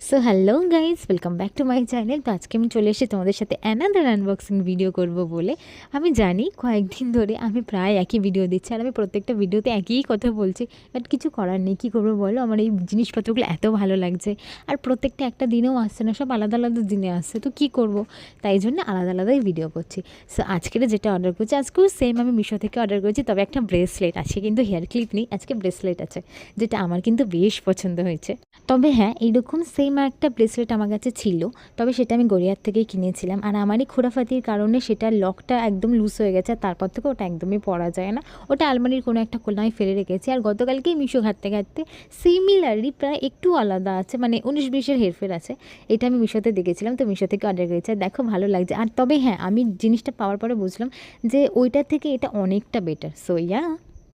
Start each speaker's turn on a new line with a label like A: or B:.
A: So hello guys, welcome back to my channel. তো আজকে আমি চলে এসেছি তোমাদের সাথে অ্যানাদার আনবক্সিং ভিডিও করব বলে। আমি জানি কয়েকদিন ধরে আমি প্রায় একই ভিডিও দিচ্ছি আর আমি প্রত্যেকটা ভিডিওতে একই কথা বলছি, বাট কিছু করার নেই। কী করবো বলো, আমার এই জিনিসপত্রগুলো এত ভালো লাগছে আর প্রত্যেকটা একটা দিনেও আসছে না, সব আলাদা আলাদা দিনে আসছে। তো কী করব, তাই জন্য আলাদা আলাদাই ভিডিও করছি। সো আজকের যেটা অর্ডার করছি, আজকেও সেম আমি মিশো থেকে অর্ডার করেছি, তবে একটা ব্রেসলেট আছে, কিন্তু হেয়ার ক্লিপ নেই, আজকে ব্রেসলেট আছে, যেটা আমার কিন্তু বেশ পছন্দ হয়েছে। তবে হ্যাঁ, এইরকম সেম একটা ব্রেসলেট আমার কাছে ছিল, তবে সেটা আমি গড়িয়ার থেকেই কিনেছিলাম। আর আমারই খোরাফাতির কারণে সেটার লকটা একদম লুজ হয়ে গেছে, আর তারপর থেকে ওটা একদমই পরা যায় না। ওটা আলমারির কোনো একটা কোনায় ফেলে রেখেছি। আর গতকালকেই মিশো ঘাটতে ঘাটতে সিমিলারলি প্রায় একটু আলাদা আছে, মানে 19-20-এর হেরফের আছে, এটা আমি মিশোতে দেখেছিলাম। তো মিশো থেকে অর্ডার করেছি, আর দেখো ভালো লাগছে। আর তবে হ্যাঁ, আমি জিনিসটা পাওয়ার পরে বুঝলাম যে ওইটার থেকে এটা অনেকটা বেটার। So yeah.